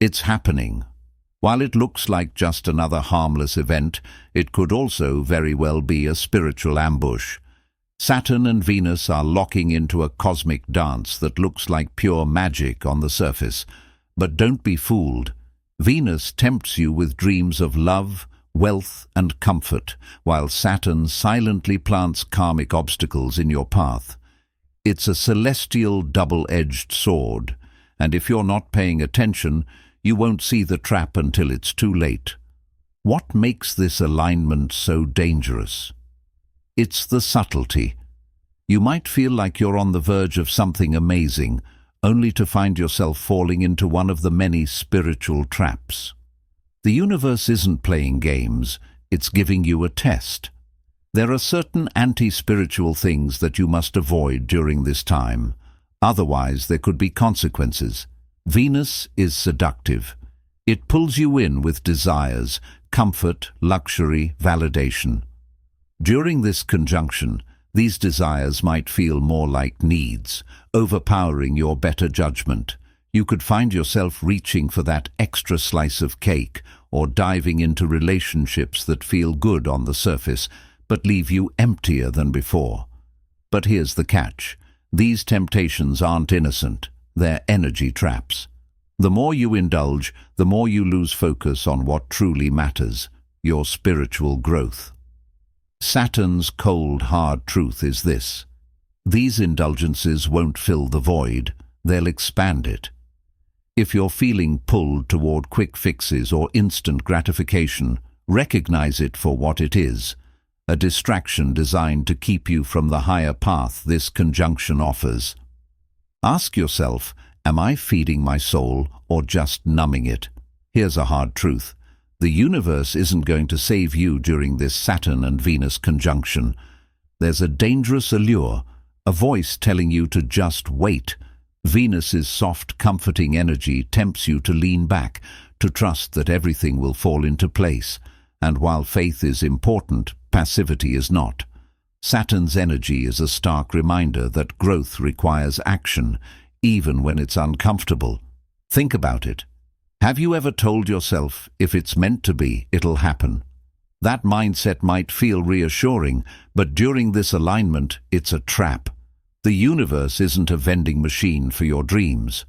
It's happening. While it looks like just another harmless event, it could also very well be a spiritual ambush. Saturn and Venus are locking into a cosmic dance that looks like pure magic on the surface. But don't be fooled. Venus tempts you with dreams of love, wealth and comfort, while Saturn silently plants karmic obstacles in your path. It's a celestial double-edged sword, and if you're not paying attention, you won't see the trap until it's too late. What makes this alignment so dangerous? It's the subtlety. You might feel like you're on the verge of something amazing, only to find yourself falling into one of the many spiritual traps. The universe isn't playing games, it's giving you a test. There are certain anti-spiritual things that you must avoid during this time. Otherwise, there could be consequences. Venus is seductive. It pulls you in with desires, comfort, luxury, validation. During this conjunction, these desires might feel more like needs, overpowering your better judgment. You could find yourself reaching for that extra slice of cake or diving into relationships that feel good on the surface but leave you emptier than before. But here's the catch. These temptations aren't innocent. They're energy traps. The more you indulge, the more you lose focus on what truly matters, your spiritual growth. Saturn's cold, hard truth is this. These indulgences won't fill the void, they'll expand it. If you're feeling pulled toward quick fixes or instant gratification, recognize it for what it is, a distraction designed to keep you from the higher path this conjunction offers. Ask yourself, am I feeding my soul or just numbing it? Here's a hard truth. The universe isn't going to save you during this Saturn and Venus conjunction. There's a dangerous allure, a voice telling you to just wait. Venus's soft, comforting energy tempts you to lean back, to trust that everything will fall into place. And while faith is important, passivity is not. Saturn's energy is a stark reminder that growth requires action, even when it's uncomfortable. Think about it. Have you ever told yourself, if it's meant to be, it'll happen? That mindset might feel reassuring, but during this alignment, it's a trap. The universe isn't a vending machine for your dreams.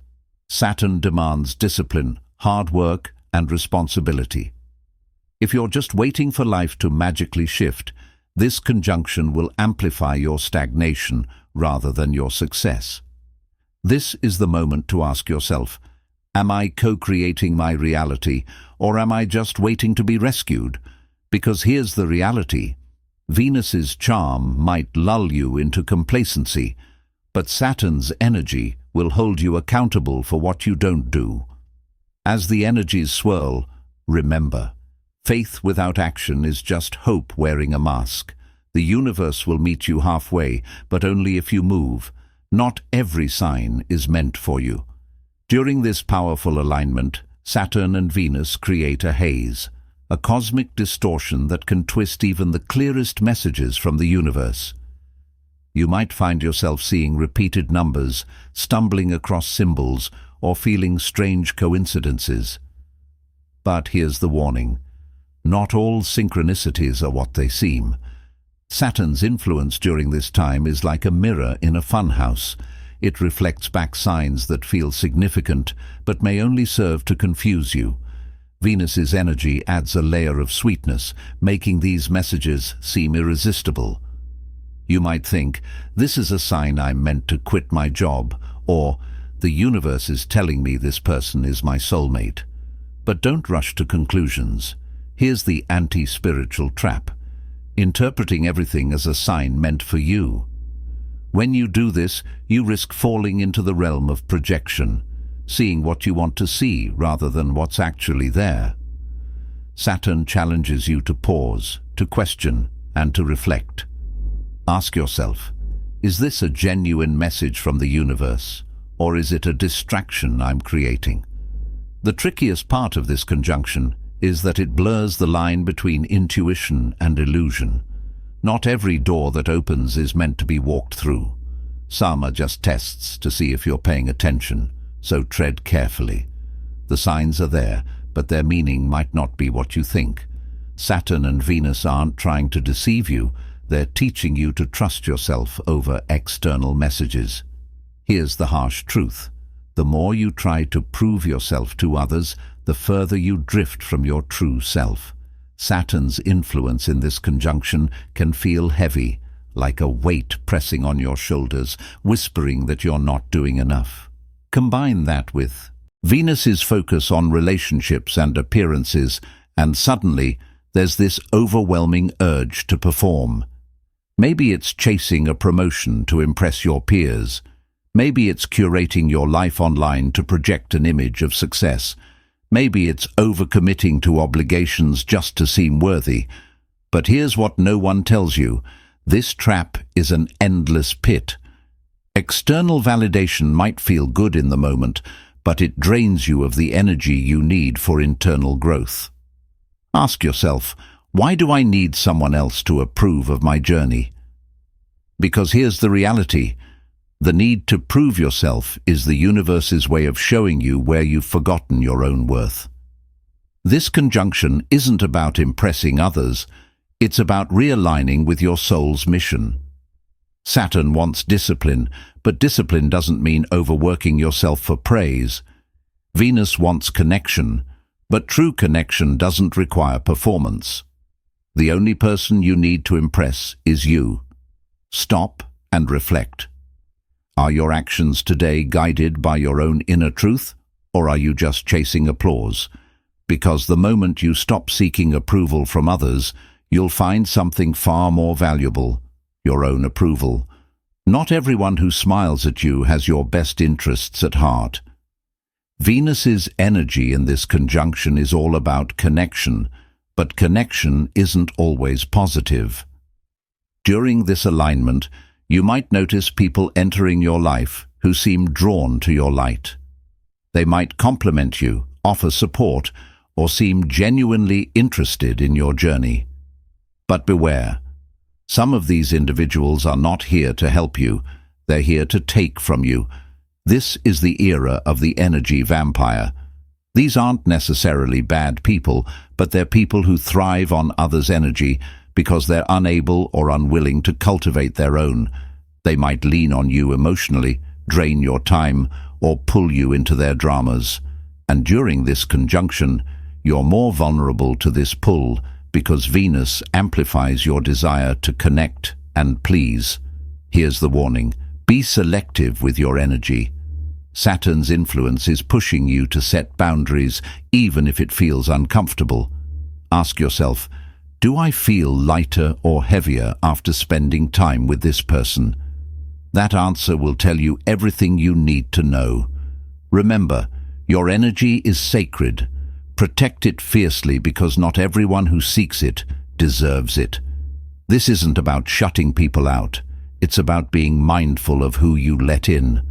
Saturn demands discipline, hard work, and responsibility. If you're just waiting for life to magically shift, this conjunction will amplify your stagnation rather than your success. This is the moment to ask yourself, am I co-creating my reality, or am I just waiting to be rescued? Because here's the reality. Venus's charm might lull you into complacency, but Saturn's energy will hold you accountable for what you don't do. As the energies swirl, remember, faith without action is just hope wearing a mask. The universe will meet you halfway, but only if you move. Not every sign is meant for you. During this powerful alignment, Saturn and Venus create a haze, a cosmic distortion that can twist even the clearest messages from the universe. You might find yourself seeing repeated numbers, stumbling across symbols, or feeling strange coincidences. But here's the warning. Not all synchronicities are what they seem. Saturn's influence during this time is like a mirror in a funhouse. It reflects back signs that feel significant, but may only serve to confuse you. Venus's energy adds a layer of sweetness, making these messages seem irresistible. You might think, this is a sign I'm meant to quit my job, or the universe is telling me this person is my soulmate. But don't rush to conclusions. Here's the anti-spiritual trap. Interpreting everything as a sign meant for you. When you do this, you risk falling into the realm of projection, seeing what you want to see rather than what's actually there. Saturn challenges you to pause, to question, and to reflect. Ask yourself, is this a genuine message from the universe, or is it a distraction I'm creating? The trickiest part of this conjunction is that it blurs the line between intuition and illusion. Not every door that opens is meant to be walked through. Some are just tests to see if you're paying attention, so tread carefully. The signs are there, but their meaning might not be what you think. Saturn and Venus aren't trying to deceive you. They're teaching you to trust yourself over external messages. Here's the harsh truth. The more you try to prove yourself to others, the further you drift from your true self. Saturn's influence in this conjunction can feel heavy, like a weight pressing on your shoulders, whispering that you're not doing enough. Combine that with Venus's focus on relationships and appearances, and suddenly there's this overwhelming urge to perform. Maybe it's chasing a promotion to impress your peers. Maybe it's curating your life online to project an image of success. Maybe it's overcommitting to obligations just to seem worthy. But here's what no one tells you. This trap is an endless pit. External validation might feel good in the moment, but it drains you of the energy you need for internal growth. Ask yourself, why do I need someone else to approve of my journey? Because here's the reality. The need to prove yourself is the universe's way of showing you where you've forgotten your own worth. This conjunction isn't about impressing others. It's about realigning with your soul's mission. Saturn wants discipline, but discipline doesn't mean overworking yourself for praise. Venus wants connection, but true connection doesn't require performance. The only person you need to impress is you. Stop and reflect. Are your actions today guided by your own inner truth, or are you just chasing applause? Because the moment you stop seeking approval from others, you'll find something far more valuable: your own approval. Not everyone who smiles at you has your best interests at heart. Venus's energy in this conjunction is all about connection, but connection isn't always positive. During this alignment, you might notice people entering your life who seem drawn to your light. They might compliment you, offer support, or seem genuinely interested in your journey. But beware. Some of these individuals are not here to help you. They're here to take from you. This is the era of the energy vampire. These aren't necessarily bad people, but they're people who thrive on others' energy because they're unable or unwilling to cultivate their own. They might lean on you emotionally, drain your time, or pull you into their dramas. And during this conjunction, you're more vulnerable to this pull because Venus amplifies your desire to connect and please. Here's the warning: be selective with your energy. Saturn's influence is pushing you to set boundaries, even if it feels uncomfortable. Ask yourself, do I feel lighter or heavier after spending time with this person? That answer will tell you everything you need to know. Remember, your energy is sacred. Protect it fiercely because not everyone who seeks it deserves it. This isn't about shutting people out. It's about being mindful of who you let in.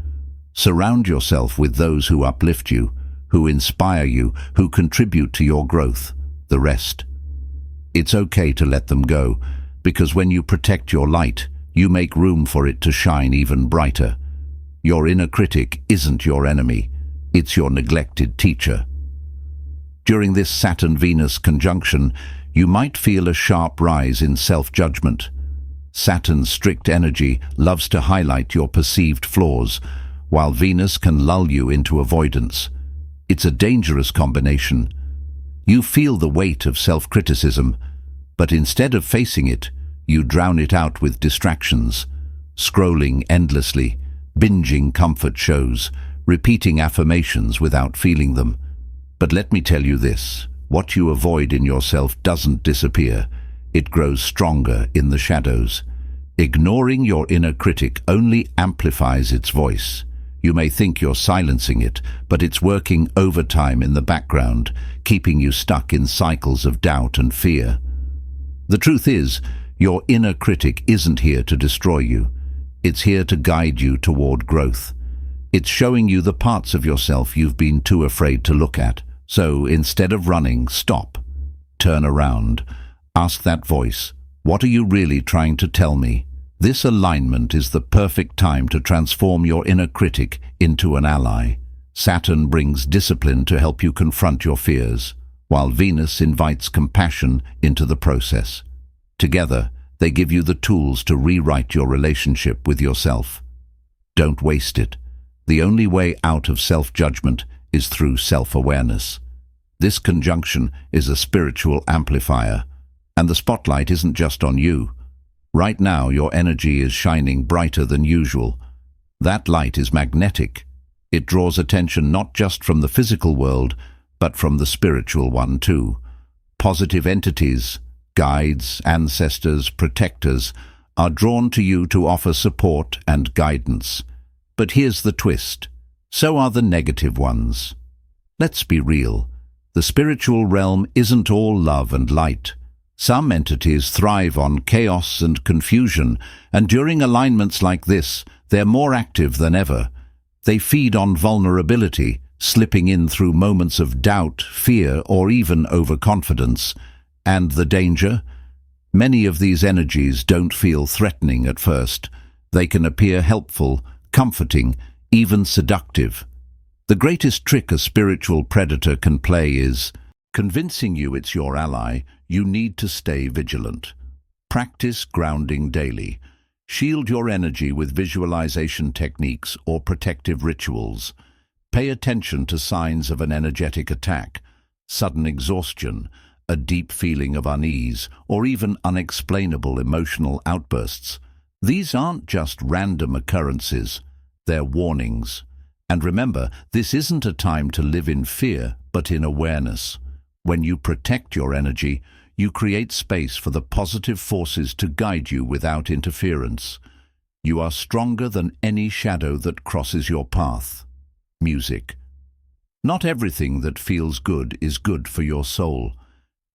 Surround yourself with those who uplift you, who inspire you, who contribute to your growth. The rest. It's okay to let them go, because when you protect your light, you make room for it to shine even brighter. Your inner critic isn't your enemy. It's your neglected teacher. During this Saturn-Venus conjunction, you might feel a sharp rise in self-judgment. Saturn's strict energy loves to highlight your perceived flaws, while Venus can lull you into avoidance. It's a dangerous combination. You feel the weight of self-criticism, but instead of facing it, you drown it out with distractions, scrolling endlessly, binging comfort shows, repeating affirmations without feeling them. But let me tell you this, what you avoid in yourself doesn't disappear. It grows stronger in the shadows. Ignoring your inner critic only amplifies its voice. You may think you're silencing it, but it's working overtime in the background, keeping you stuck in cycles of doubt and fear. The truth is, your inner critic isn't here to destroy you. It's here to guide you toward growth. It's showing you the parts of yourself you've been too afraid to look at. So instead of running, stop. Turn around. Ask that voice, what are you really trying to tell me? This alignment is the perfect time to transform your inner critic into an ally. Saturn brings discipline to help you confront your fears, while Venus invites compassion into the process. Together, they give you the tools to rewrite your relationship with yourself. Don't waste it. The only way out of self-judgment is through self-awareness. This conjunction is a spiritual amplifier, and the spotlight isn't just on you. Right now, your energy is shining brighter than usual. That light is magnetic. It draws attention not just from the physical world, but from the spiritual one too. Positive entities, guides, ancestors, protectors, are drawn to you to offer support and guidance. But here's the twist. So are the negative ones. Let's be real. The spiritual realm isn't all love and light. Some entities thrive on chaos and confusion, and during alignments like this, they're more active than ever. They feed on vulnerability, slipping in through moments of doubt, fear, or even overconfidence. And the danger? Many of these energies don't feel threatening at first. They can appear helpful, comforting, even seductive. The greatest trick a spiritual predator can play is convincing you it's your ally. You need to stay vigilant. Practice grounding daily. Shield your energy with visualization techniques or protective rituals. Pay attention to signs of an energetic attack, sudden exhaustion, a deep feeling of unease, or even unexplainable emotional outbursts. These aren't just random occurrences, they're warnings. And remember, this isn't a time to live in fear, but in awareness. When you protect your energy, you create space for the positive forces to guide you without interference. You are stronger than any shadow that crosses your path. Music. Not everything that feels good is good for your soul.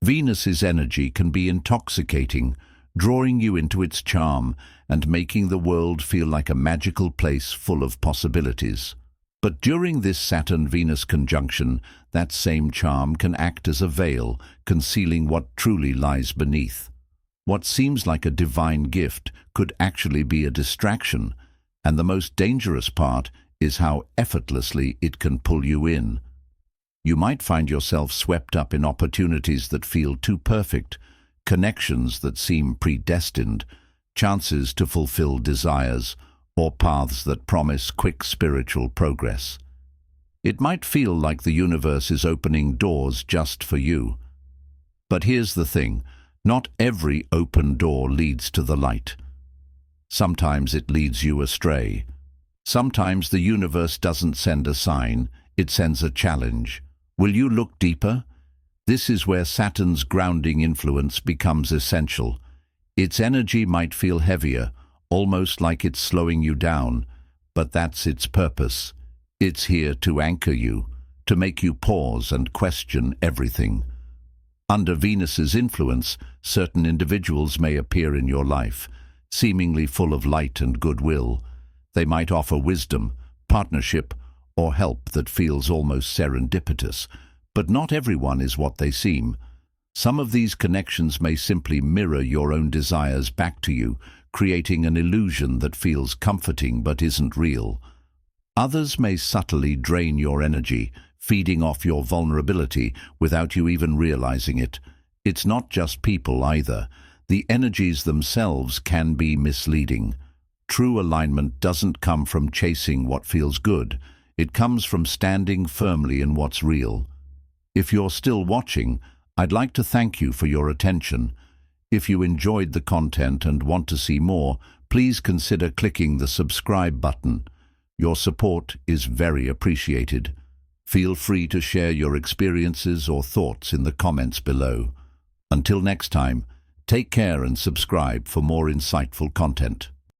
Venus's energy can be intoxicating, drawing you into its charm and making the world feel like a magical place full of possibilities. But during this Saturn-Venus conjunction, that same charm can act as a veil, concealing what truly lies beneath. What seems like a divine gift could actually be a distraction, and the most dangerous part is how effortlessly it can pull you in. You might find yourself swept up in opportunities that feel too perfect, connections that seem predestined, chances to fulfill desires, or paths that promise quick spiritual progress. It might feel like the universe is opening doors just for you. But here's the thing, not every open door leads to the light. Sometimes it leads you astray. Sometimes the universe doesn't send a sign, it sends a challenge. Will you look deeper? This is where Saturn's grounding influence becomes essential. Its energy might feel heavier, almost like it's slowing you down, but that's its purpose. It's here to anchor you, to make you pause and question everything. Under Venus's influence, certain individuals may appear in your life, seemingly full of light and goodwill. They might offer wisdom, partnership, or help that feels almost serendipitous, but not everyone is what they seem. Some of these connections may simply mirror your own desires back to you, creating an illusion that feels comforting but isn't real. Others may subtly drain your energy, feeding off your vulnerability without you even realizing it. It's not just people either. The energies themselves can be misleading. True alignment doesn't come from chasing what feels good. It comes from standing firmly in what's real. If you're still watching, I'd like to thank you for your attention. If you enjoyed the content and want to see more, please consider clicking the subscribe button. Your support is very appreciated. Feel free to share your experiences or thoughts in the comments below. Until next time, take care and subscribe for more insightful content.